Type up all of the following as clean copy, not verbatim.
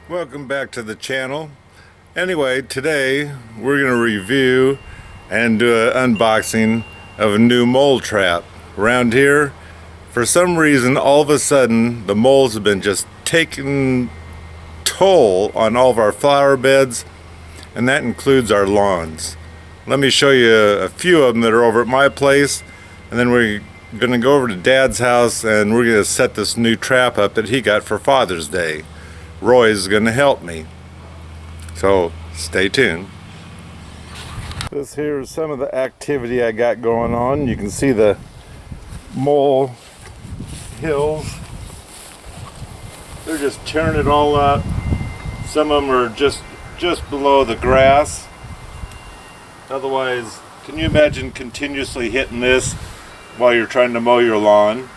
Welcome back to the channel. Anyway, today we're going to review and do an unboxing of a new mole trap. Around here, for some reason, all of a sudden, the moles have been just taking toll on all of our flower beds, and that includes our lawns. Let me show you a few of them that are over at my place, and then we're going to go over to Dad's house and we're going to set this new trap up that he got for Father's Day. Roy's going to help me, so stay tuned. This here is some of the activity I got going on. You can see the mole hills. They're just tearing it all up. Some of them are just below the grass. Otherwise, can you imagine continuously hitting this while you're trying to mow your lawn?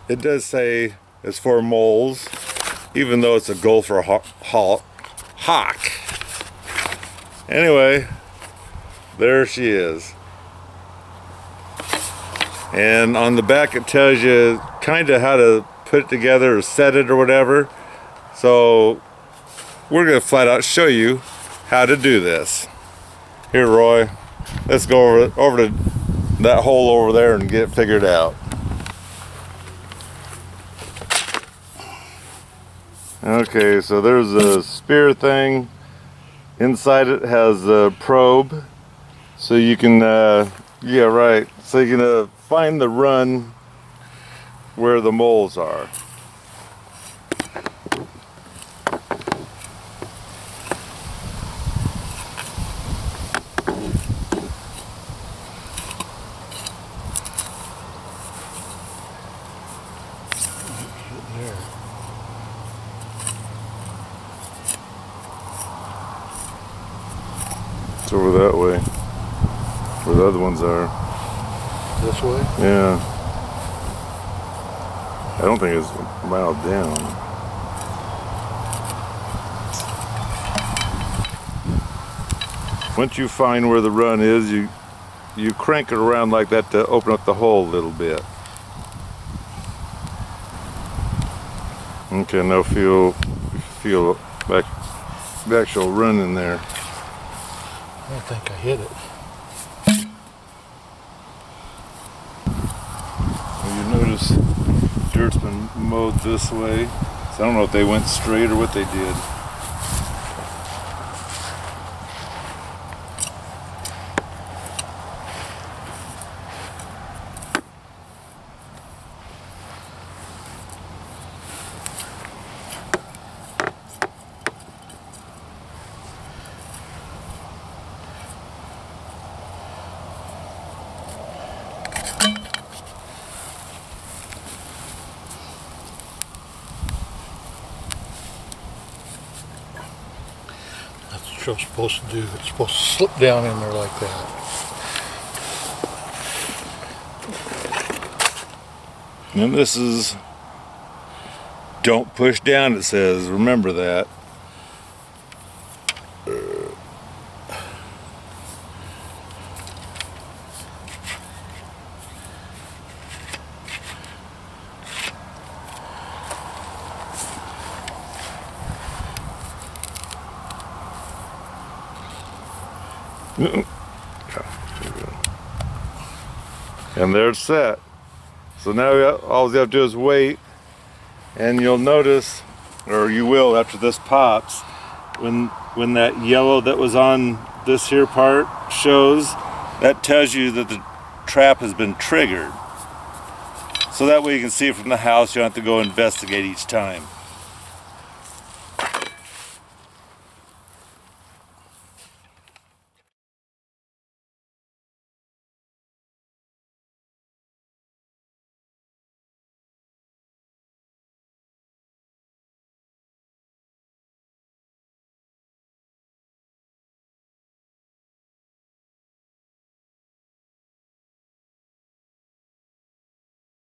It does say it's for moles, even though it's a Gopher hawk. Anyway, there she is. And on the back it tells you kind of how to put it together or set it or whatever. So we're going to flat out show you how to do this. Here, Roy, let's go over to that hole over there and get it figured out. Okay, so there's a spear thing. Inside it has a probe, so you can, yeah, right. So you can find the run where the moles are. It's over that way, where the other ones are. This way? Yeah. I don't think it's a mile down. Once you find where the run is, you crank it around like that to open up the hole a little bit. Okay, now feel the actual run in there. I don't think I hit it. Well, you notice dirt's been mowed this way, so I don't know if they went straight or what they did. That's what you're supposed to do. It's supposed to slip down in there like that. And this is, don't push down, it says, remember that. And there it's set. So now all you have to do is wait, and you'll notice, or you will after this pops, when that yellow that was on this here part shows, that tells you that the trap has been triggered. So that way you can see it from the house, you don't have to go investigate each time.